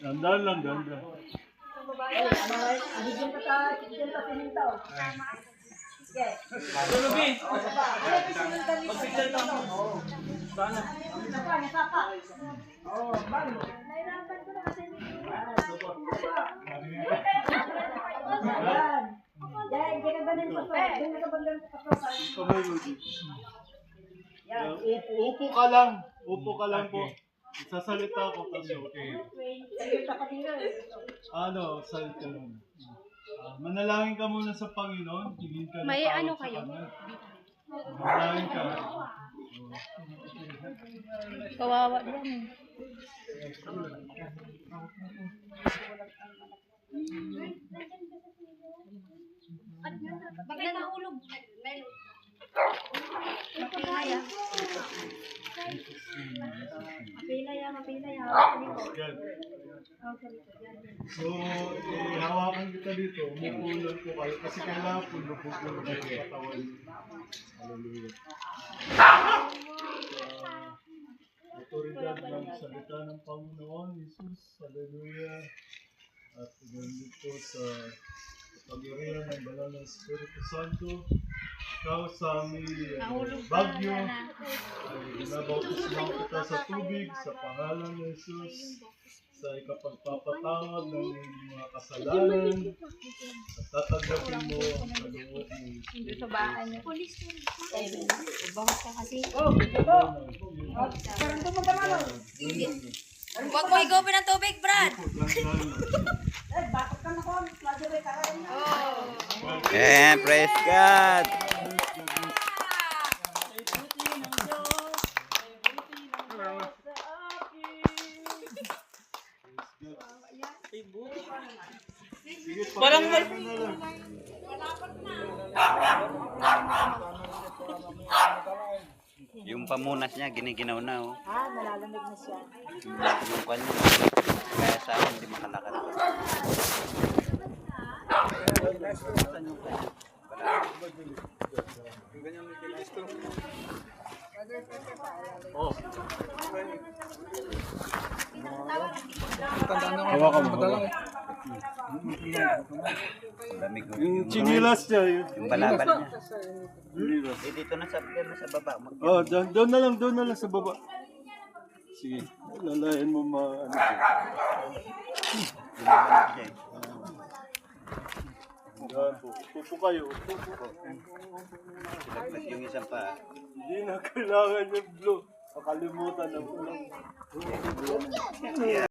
Dandan lang, dandan. Kamay mo dito. Upo ka lang. Upo ka lang po. Sasalita ako kasi okay. Salita mo. Manalangin ka muna sa Panginoon. Tingin ka May na ano tawag sa kayo? Kanya. Manalangin ka. Kawawa yan. Bakit nahulog? Mapilaya. Mapilaya. Yan. So, hawakan kita dito. Umupulan po kayo. Kasi kailangan po lupupulan kayo yung katawan. Hallelujah. Otoridad ng salita ng Panginoon, Jesus. Hallelujah. At ganito sa pag-irihan ng banal ng Espiritu Santo. Ikaw sa aming bagyo ay binabautismo kita sa tubig sa pangalan ng Jesus sa ikapagpapatawad ng mga kasalanan at tatanggapin mo ang kaloob ng Espiritu. Sa bahay niya. Ubang ka kasi. Huwag mo igopin ang tubig, Brad. And praise God. Parang Yung pamunas niya, giniginaw na oh. Nalalamig na siya. Yung kanya, kaya sa akin hindi makalakad. hawakan mo. Lamig mo Yung chinilas niya. yung balabal niya. Chinilas. Dito na sa baba. Oh, doon na lang sa baba. Sige, lalayan mo ano siya. Yan po. Upo kayo. Upo. Silagpas yung isang pa. Hindi na kailangan yung blue. Nakalimutan na po lang.